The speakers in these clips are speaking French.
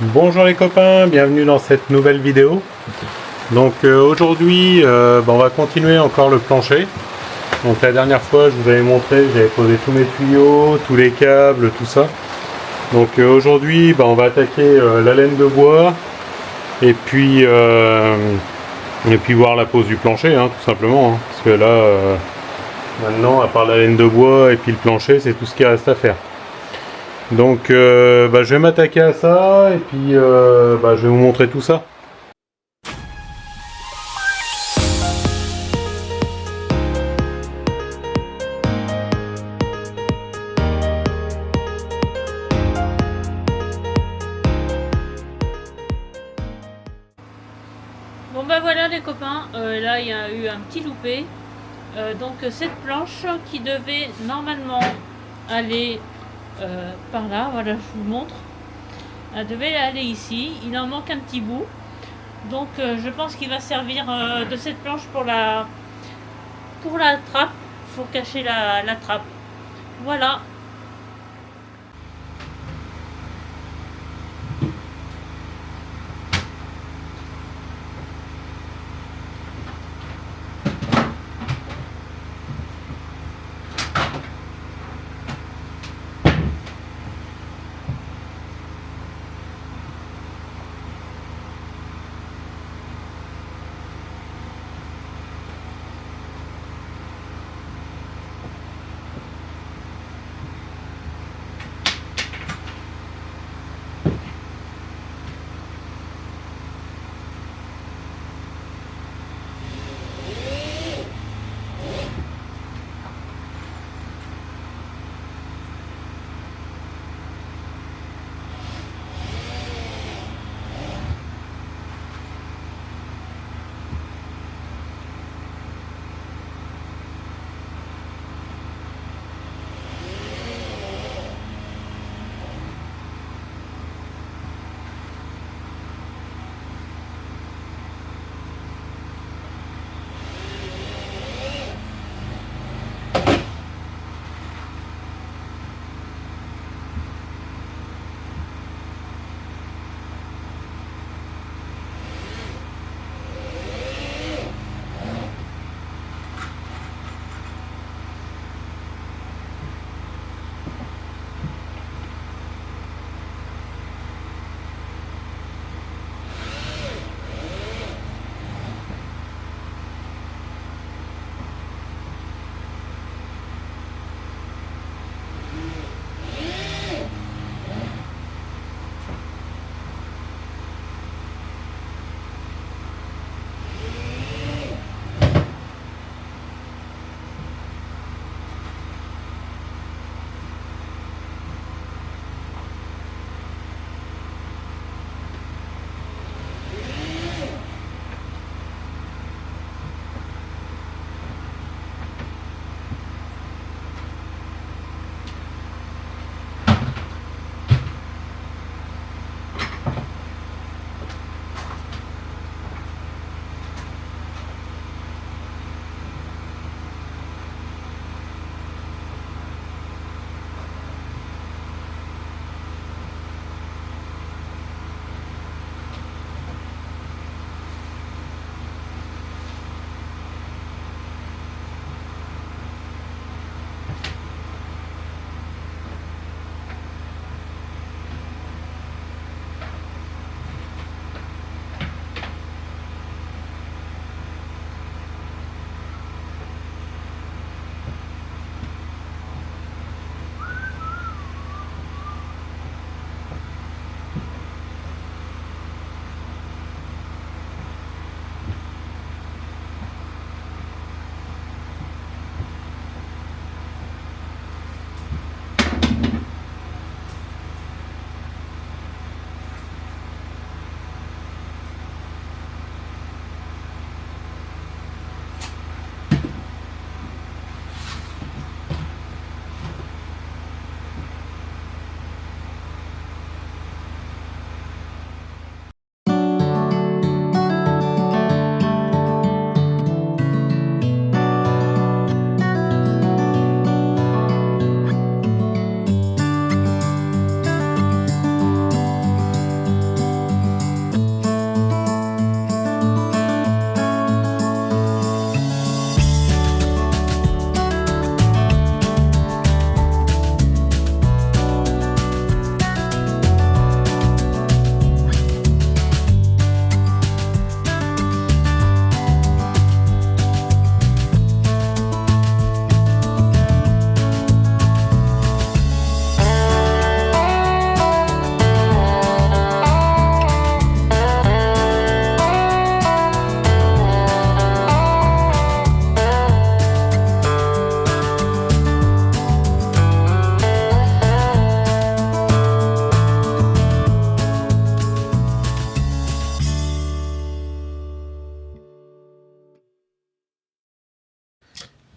Bonjour les copains, bienvenue dans cette nouvelle vidéo. Donc aujourd'hui on va continuer encore le plancher. Donc la dernière fois je vous avais montré, j'avais posé tous mes tuyaux, tous les câbles, tout ça. Donc aujourd'hui on va attaquer la laine de bois et puis voir la pose du plancher tout simplement. Parce que là maintenant à part la laine de bois et puis le plancher c'est tout ce qui reste à faire. Donc je vais m'attaquer à ça et puis je vais vous montrer tout ça. Bon bah voilà les copains, là il y a eu un petit loupé. Donc cette planche qui devait normalement aller par là, voilà je vous montre. Elle devait aller ici, il en manque un petit bout. Donc je pense qu'il va servir de cette planche pour la trappe, pour cacher la trappe. Voilà.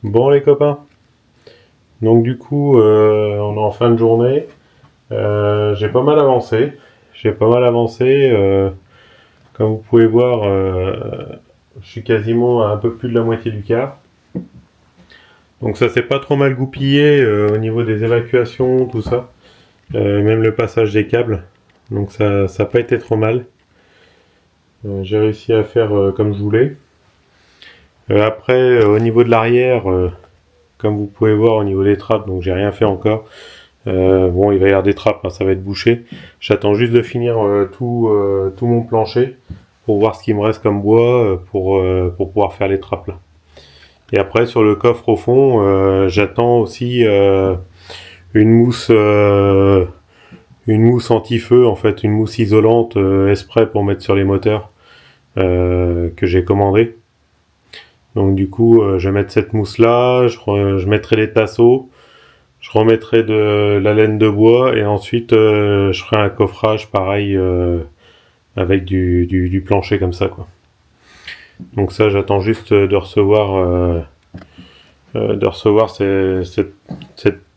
Bon les copains, donc du coup on est en fin de journée. J'ai pas mal avancé. Comme vous pouvez voir, je suis quasiment à un peu plus de la moitié du quart. Donc ça s'est pas trop mal goupillé au niveau des évacuations, tout ça. Même le passage des câbles. Donc ça n'a pas été trop mal. J'ai réussi à faire comme je voulais. Après, au niveau de l'arrière, comme vous pouvez voir au niveau des trappes, donc j'ai rien fait encore. Bon, il va y avoir des trappes, hein, ça va être bouché. J'attends juste de finir tout mon plancher pour voir ce qu'il me reste comme bois pour pouvoir faire les trappes là. Et après, sur le coffre au fond, j'attends aussi une mousse anti-feu, en fait, une mousse isolante exprès pour mettre sur les moteurs que j'ai commandé. Donc du coup, je vais mettre cette mousse là, je mettrai les tasseaux, je remettrai de la laine de bois et ensuite je ferai un coffrage pareil avec du plancher comme ça quoi. Donc ça, j'attends juste de recevoir cette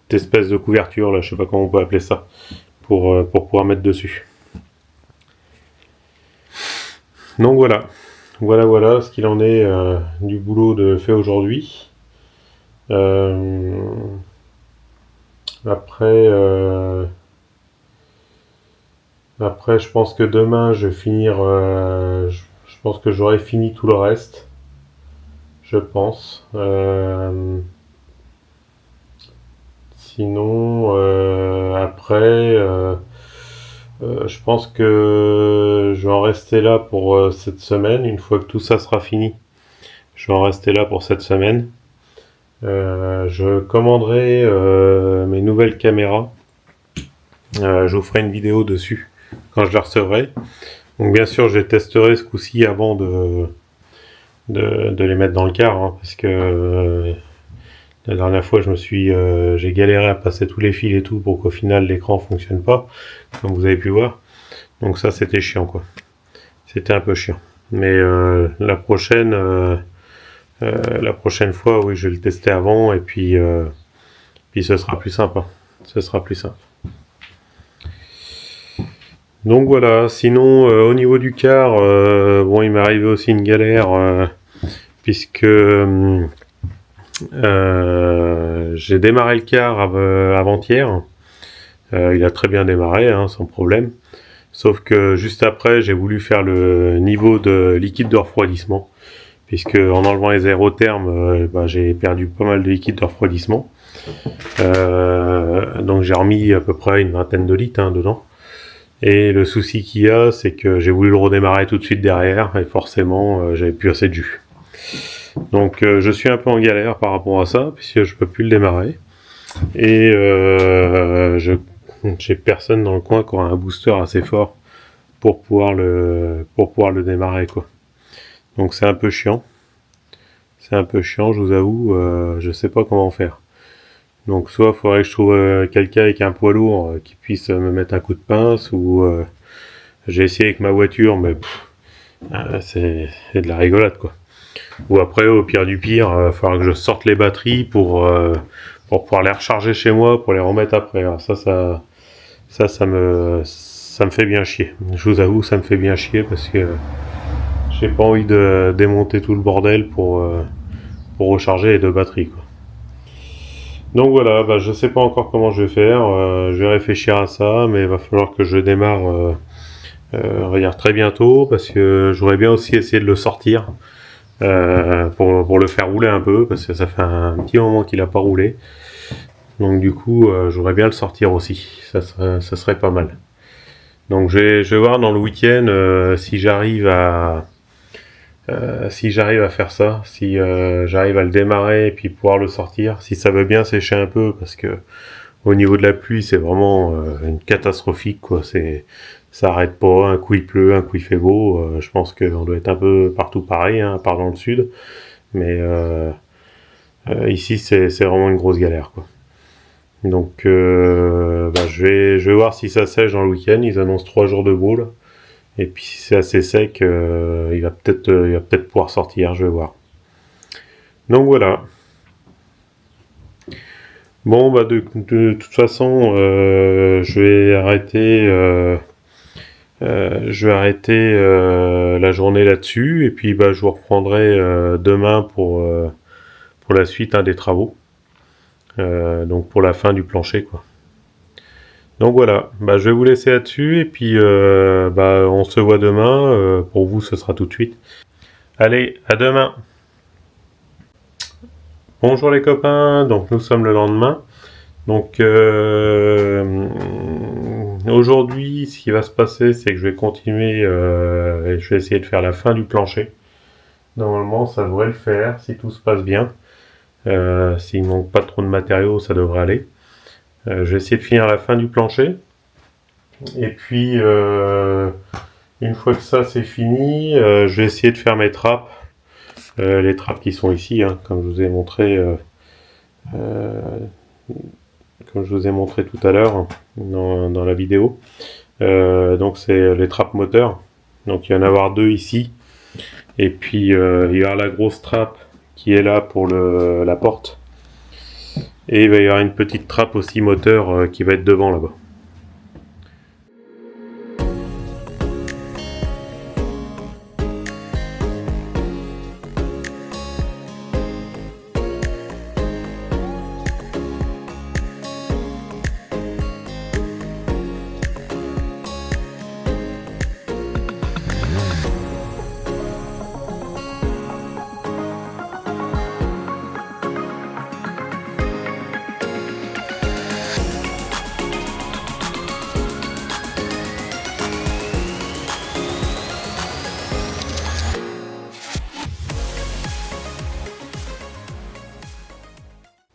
espèce de couverture là, je sais pas comment on peut appeler ça, pour pouvoir mettre dessus. Donc voilà ce qu'il en est du boulot de fait aujourd'hui. Après, je pense que demain, je vais finir. Je pense que j'aurai fini tout le reste. Je pense. Sinon, après, je pense que je vais en rester là pour cette semaine. Une fois que tout ça sera fini, je vais en rester là pour cette semaine. Je commanderai mes nouvelles caméras. Je vous ferai une vidéo dessus quand je la recevrai. Donc bien sûr, je les testerai ce coup-ci avant de les mettre dans le car, hein, parce que la dernière fois, j'ai galéré à passer tous les fils et tout pour qu'au final l'écran fonctionne pas, comme vous avez pu voir. Donc ça, c'était chiant, quoi. C'était un peu chiant. Mais la prochaine fois, oui, je vais le tester avant et puis ce sera plus simple. Ce sera plus simple. Donc voilà, sinon au niveau du car, bon, il m'est arrivé aussi une galère puisque j'ai démarré le car avant-hier. Il a très bien démarré, hein, sans problème. Sauf que juste après, j'ai voulu faire le niveau de liquide de refroidissement, puisque en enlevant les aérothermes, j'ai perdu pas mal de liquide de refroidissement. Donc j'ai remis à peu près une vingtaine de litres dedans. Et le souci qu'il y a, c'est que j'ai voulu le redémarrer tout de suite derrière, et forcément, j'avais plus assez de jus. Donc je suis un peu en galère par rapport à ça, puisque je peux plus le démarrer. Et j'ai personne dans le coin qui aura un booster assez fort pour pouvoir le démarrer, quoi. Donc c'est un peu chiant. Je vous avoue, je sais pas comment faire. Donc soit il faudrait que je trouve quelqu'un avec un poids lourd qui puisse me mettre un coup de pince, ou j'ai essayé avec ma voiture, mais c'est de la rigolade, quoi. Ou après, au pire du pire, il faudra que je sorte les batteries pour pouvoir les recharger chez moi, pour les remettre après. Alors ça me fait bien chier. Je vous avoue, ça me fait bien chier parce que j'ai pas envie de démonter tout le bordel pour recharger les deux batteries, quoi. Donc voilà, je sais pas encore comment je vais faire. Je vais réfléchir à ça, mais il va falloir que je démarre regarde très bientôt, parce que j'aurais bien aussi essayé de le sortir pour le faire rouler un peu, parce que ça fait un petit moment qu'il a pas roulé. Donc du coup, j'aurais bien le sortir aussi. Ça serait pas mal. Donc je vais voir dans le week-end si j'arrive à faire ça, si j'arrive à le démarrer et puis pouvoir le sortir, si ça veut bien sécher un peu, parce que au niveau de la pluie, c'est vraiment une catastrophique, quoi. Ça arrête pas, un coup il pleut, un coup il fait beau. Je pense qu'on doit être un peu partout pareil, hein, à part dans le sud, mais ici c'est vraiment une grosse galère, quoi. Donc je vais voir si ça sèche dans le week-end. Ils annoncent 3 jours de beau là. Et puis si c'est assez sec, il va peut-être pouvoir sortir, je vais voir. Donc voilà. Bon, bah de toute façon, je vais arrêter la journée là-dessus et puis bah, je vous reprendrai demain pour la suite des travaux. Donc pour la fin du plancher quoi. Donc voilà, bah, je vais vous laisser là-dessus et puis bah, on se voit demain. Pour vous, ce sera tout de suite. Allez, à demain. Bonjour les copains, donc nous sommes le lendemain. Donc aujourd'hui, ce qui va se passer, c'est que je vais continuer et je vais essayer de faire la fin du plancher. Normalement, ça devrait le faire si tout se passe bien. S'il manque pas trop de matériaux, ça devrait aller. Je vais essayer de finir la fin du plancher. Et puis, une fois que ça c'est fini, je vais essayer de faire mes trappes. Les trappes qui sont ici, hein, comme je vous ai montré tout à l'heure dans la vidéo. Donc c'est les trappes moteurs. Donc il va y en avoir deux ici. Et puis il y aura la grosse trappe qui est là pour la porte. Et il va y avoir une petite trappe aussi moteur qui va être devant là-bas.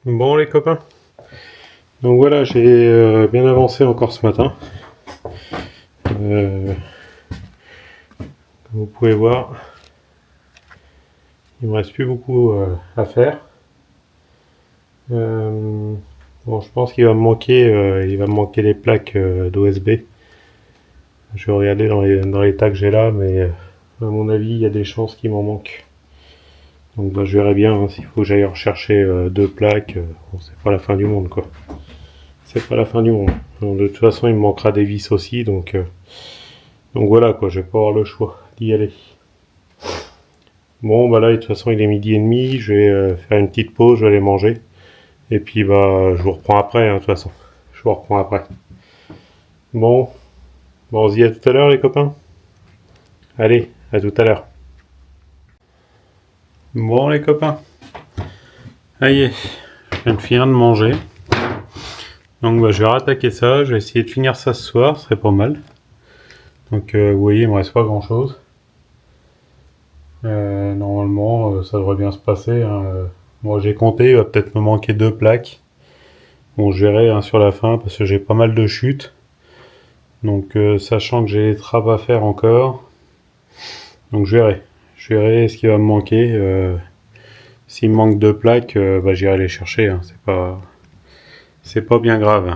Bon les copains, donc voilà, j'ai bien avancé encore ce matin. Comme vous pouvez voir, il me reste plus beaucoup à faire. Bon, je pense qu'il va me manquer les plaques d'OSB. Je vais regarder dans les tas que j'ai là, mais à mon avis, il y a des chances qu'il m'en manque. Donc bah, je verrai bien hein, s'il faut que j'aille rechercher deux plaques. Bon, c'est pas la fin du monde quoi. C'est pas la fin du monde. Donc, de toute façon, il me manquera des vis aussi, donc voilà quoi. Je vais pas avoir le choix d'y aller. Bon bah là, de toute façon, il est 12h30. Je vais faire une petite pause, je vais aller manger. Et puis bah, je vous reprends après. Hein, de toute façon, je vous reprends après. Bon, on se dit à tout à l'heure les copains. Allez, à tout à l'heure. Bon les copains, ça y est, je viens de finir de manger. Donc bah, je vais rattaquer ça, je vais essayer de finir ça ce soir, ce serait pas mal. Donc vous voyez, il me reste pas grand chose. Normalement ça devrait bien se passer. Hein. Moi j'ai compté, il va peut-être me manquer deux plaques. Bon je verrai hein, sur la fin parce que j'ai pas mal de chutes. Donc sachant que j'ai les trappes à faire encore. Donc je verrai ce qui va me manquer. S'il me manque deux plaques, bah, j'irai les chercher. Hein. C'est pas bien grave.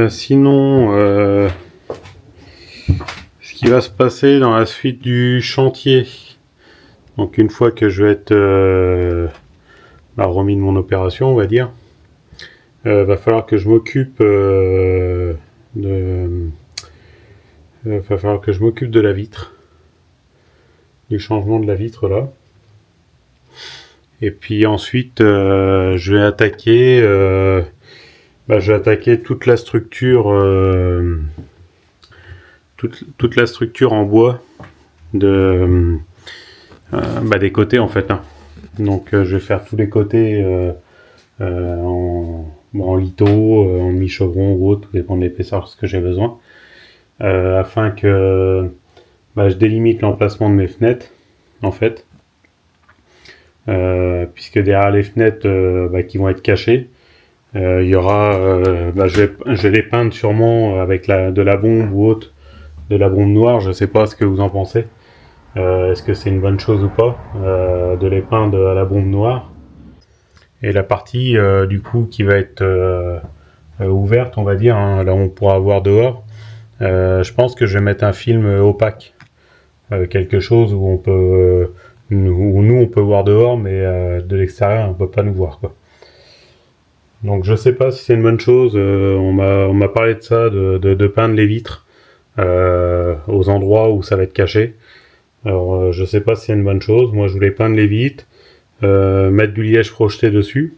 Sinon, ce qui va se passer dans la suite du chantier. Donc une fois que je vais être remis de mon opération, on va dire, va falloir que je m'occupe de la vitre, du changement de la vitre là. Et puis ensuite, je vais attaquer toute la structure, toute la structure en bois des côtés en fait. Hein. Donc je vais faire tous les côtés en litho, en mi-chevron ou autre, tout dépend de l'épaisseur ce que j'ai besoin, afin que je délimite l'emplacement de mes fenêtres en fait. Puisque derrière les fenêtres qui vont être cachées, il y aura, je vais les peindre sûrement avec de la bombe ou autre, de la bombe noire. Je sais pas ce que vous en pensez. Est-ce que c'est une bonne chose ou pas de les peindre à la bombe noire? Et la partie du coup qui va être ouverte, on va dire, hein, là on pourra voir dehors. Je pense que je vais mettre un film opaque, quelque chose où on peut nous on peut voir dehors, mais de l'extérieur on peut pas nous voir, quoi. Donc je sais pas si c'est une bonne chose. On m'a parlé de ça, de peindre les vitres aux endroits où ça va être caché. Alors je sais pas si c'est une bonne chose. Moi je voulais peindre les vitres, mettre du liège projeté dessus,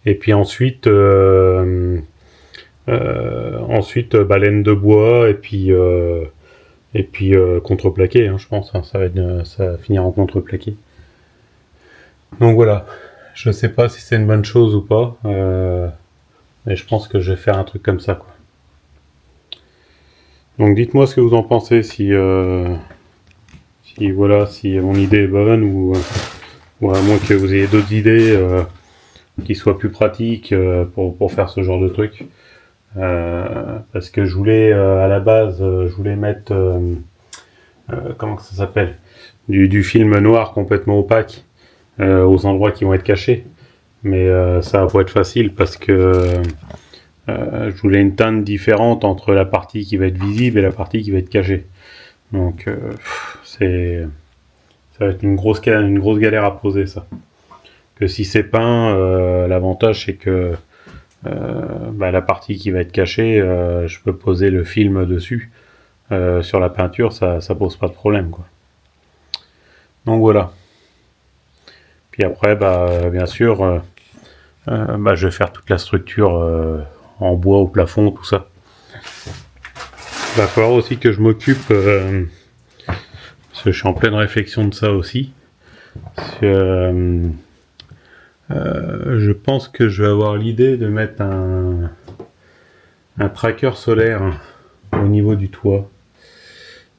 et puis ensuite laine de bois, et puis contreplaqué, hein, je pense, hein, ça va finir en contreplaqué. Donc voilà, je sais pas si c'est une bonne chose ou pas, mais je pense que je vais faire un truc comme ça, quoi. Donc dites-moi ce que vous en pensez, si mon idée est bonne, ou à moins que vous ayez d'autres idées qui soient plus pratiques pour faire ce genre de truc. Parce que je voulais à la base je voulais mettre comment ça s'appelle, du film noir complètement opaque aux endroits qui vont être cachés, mais ça va pas être facile parce que je voulais une teinte différente entre la partie qui va être visible et la partie qui va être cachée. Donc ça va être une grosse galère à poser, ça. Que si c'est peint, l'avantage c'est que la partie qui va être cachée, je peux poser le film dessus. Sur la peinture, ça pose pas de problème, quoi. Donc voilà. Puis après, bien sûr, je vais faire toute la structure en bois au plafond, tout ça. Il va falloir aussi que je m'occupe, parce que je suis en pleine réflexion de ça aussi. Je pense que je vais avoir l'idée de mettre un tracker solaire au niveau du toit.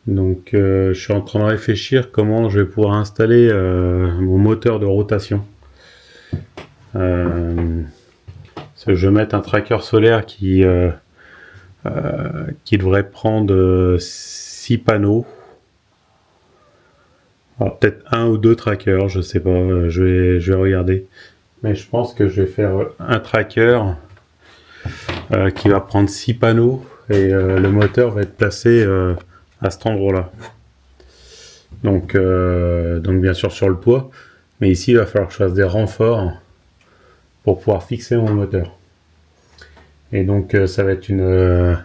Donc je suis en train de réfléchir comment je vais pouvoir installer mon moteur de rotation. Je vais mettre un tracker solaire qui devrait prendre 6 panneaux. Alors peut-être 1 ou 2 trackers, je sais pas, je vais regarder. Mais je pense que je vais faire un tracker qui va prendre 6 panneaux, et le moteur va être placé à cet endroit-là. Donc bien sûr sur le toit, mais ici il va falloir que je fasse des renforts pour pouvoir fixer mon moteur. Et donc ça va être une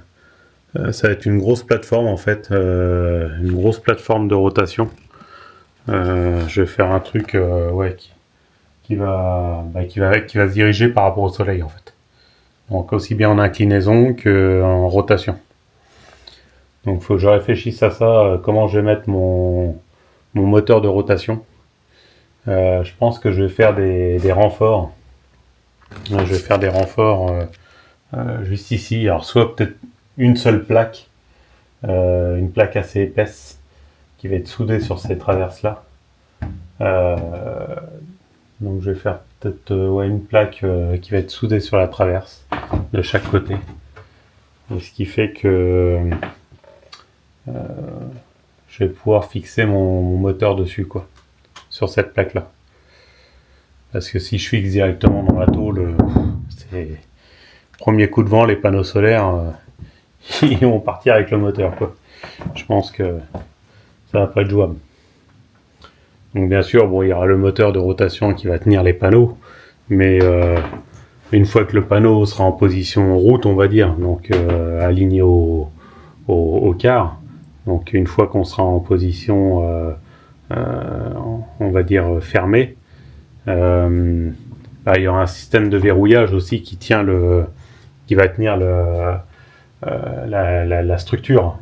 grosse plateforme, en fait, une grosse plateforme de rotation. Je vais faire un truc qui va se diriger par rapport au soleil, en fait. Donc aussi bien en inclinaison qu'en rotation. Donc il faut que je réfléchisse à ça, comment je vais mettre mon moteur de rotation. Je pense que je vais faire des renforts. Je vais faire des renforts juste ici. Alors soit peut-être une seule plaque, une plaque assez épaisse qui va être soudée sur ces traverses-là. Donc je vais faire peut-être une plaque qui va être soudée sur la traverse de chaque côté. Et ce qui fait que je vais pouvoir fixer mon moteur dessus, quoi, sur cette plaque-là. Parce que si je fixe directement dans la tôle, c'est premier coup de vent, les panneaux solaires, ils vont partir avec le moteur, quoi. Je pense que ça va pas être jouable. Donc bien sûr, il y aura le moteur de rotation qui va tenir les panneaux, mais une fois que le panneau sera en position route, on va dire, donc aligné au quart, donc une fois qu'on sera en position, on va dire fermée, il y aura un système de verrouillage aussi qui va tenir la structure,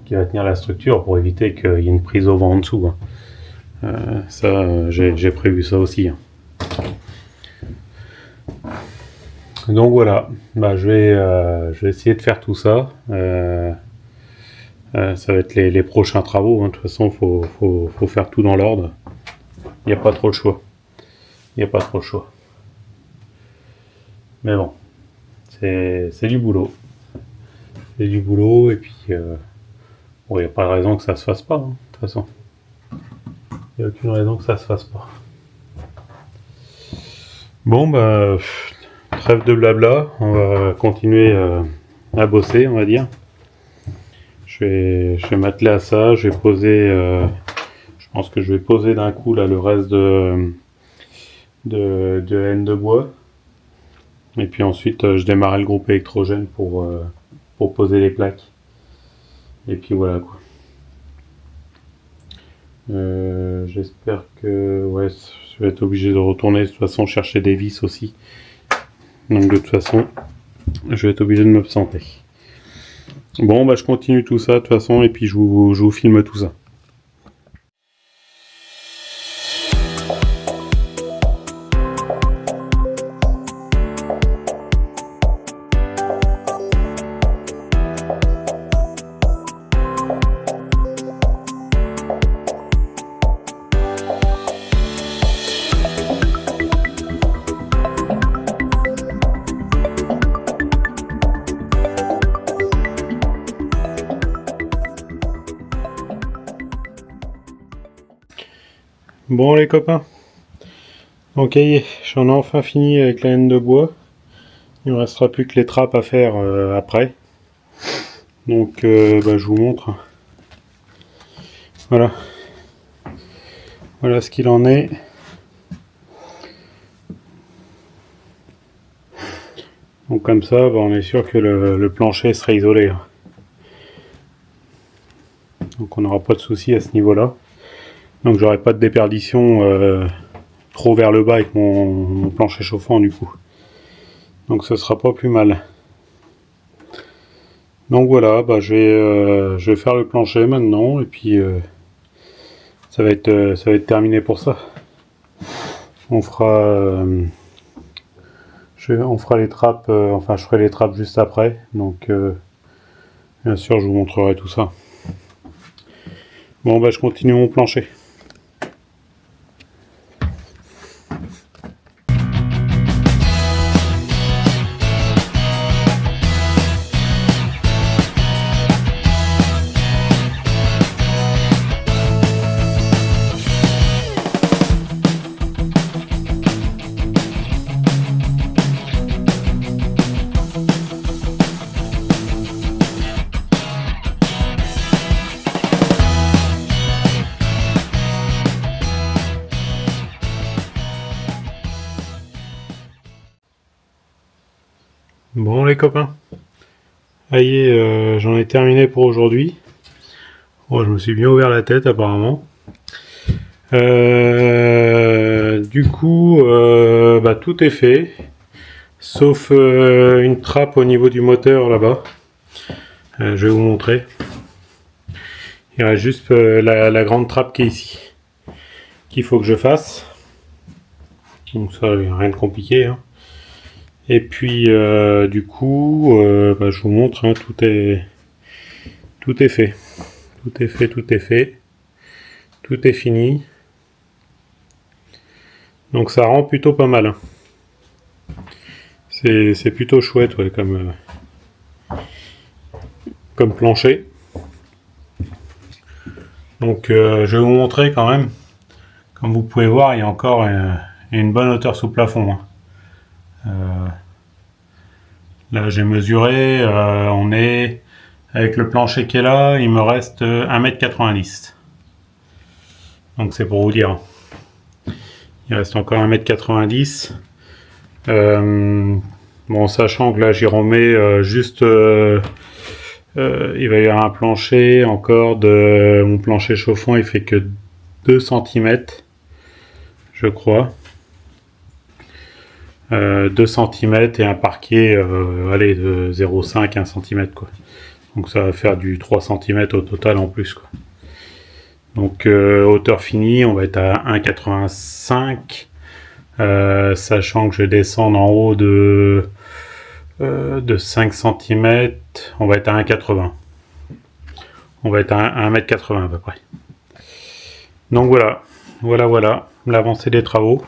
pour éviter qu'il y ait une prise au vent en dessous. Ça, j'ai prévu ça aussi. Donc voilà, je vais essayer de faire tout ça. Ça va être les prochains travaux. De toute façon, faut faire tout dans l'ordre. Il n'y a pas trop le choix. Mais bon, c'est du boulot. Et puis il n'y a pas de raison que ça se fasse pas, de toute façon. Il n'y a aucune raison que ça se fasse pas. Bon, trêve de blabla, on va continuer à bosser, on va dire. Je vais m'atteler à ça, je Je pense que je vais poser d'un coup là le reste de laine de bois. Et puis ensuite je démarrais le groupe électrogène pour poser les plaques. Et puis voilà quoi. J'espère que ouais, je vais être obligé de retourner de toute façon chercher des vis aussi. Donc de toute façon, je vais être obligé de m'absenter. Bon bah je continue tout ça de toute façon et puis je vous filme tout ça. Bon les copains, donc j'en ai enfin fini avec la laine de bois. Il ne me restera plus que les trappes à faire après. Donc je vous montre. Voilà. Voilà ce qu'il en est. Donc comme ça, on est sûr que le plancher sera isolé. Donc on n'aura pas de souci à ce niveau-là. Donc j'aurai pas de déperdition trop vers le bas avec mon plancher chauffant du coup. Donc ce sera pas plus mal. Donc voilà, je vais faire le plancher maintenant et puis ça va être terminé pour ça. On fera les trappes, enfin je ferai les trappes juste après. Donc bien sûr je vous montrerai tout ça. Bon je continue mon plancher. Bon les copains, j'en ai terminé pour aujourd'hui. Oh, je me suis bien ouvert la tête apparemment. Du coup, tout est fait, sauf une trappe au niveau du moteur là-bas. Je vais vous montrer. Il reste juste la grande trappe qui est ici, qu'il faut que je fasse. Donc ça, rien de compliqué. Et puis du coup, je vous montre, tout est fait. Tout est fait. Tout est fini. Donc ça rend plutôt pas mal. C'est plutôt chouette comme plancher. Donc je vais vous montrer quand même. Comme vous pouvez voir, il y a encore une bonne hauteur sous plafond. Là j'ai mesuré, on est avec le plancher qui est là, il me reste 1,90 m. Donc c'est pour vous dire. Il reste encore 1,90 m. Bon, sachant que là j'y remets juste il va y avoir un plancher encore de mon plancher chauffant, il fait que 2 cm je crois. 2 cm et un parquet de 0,5 1 cm quoi. Donc ça va faire du 3 cm au total en plus quoi. Donc hauteur finie, on va être à 1,85 sachant que je descends en haut de 5 cm, on va être à 1,80. On va être à 1,80 m à peu près. Donc voilà l'avancée des travaux.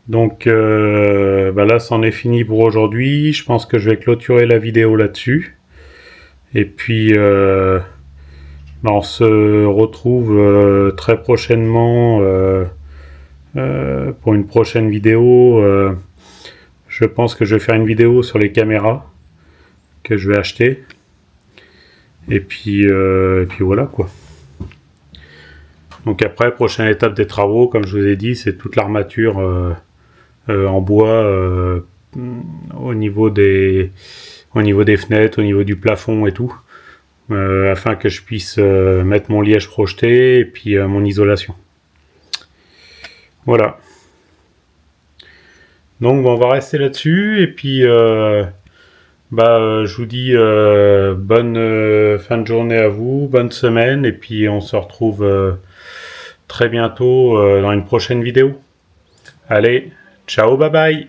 Donc là c'en est fini pour aujourd'hui. Je pense que je vais clôturer la vidéo là-dessus. Et puis on se retrouve très prochainement pour une prochaine vidéo. Je pense que je vais faire une vidéo sur les caméras que je vais acheter. Et puis voilà quoi. Donc après, prochaine étape des travaux, comme je vous ai dit, c'est toute l'armature en bois au niveau des fenêtres, au niveau du plafond et tout, afin que je puisse mettre mon liège projeté et puis mon isolation. Voilà. Donc bon, on va rester là-dessus et puis je vous dis bonne fin de journée à vous, bonne semaine et puis on se retrouve très bientôt dans une prochaine vidéo. Allez, ciao, bye bye.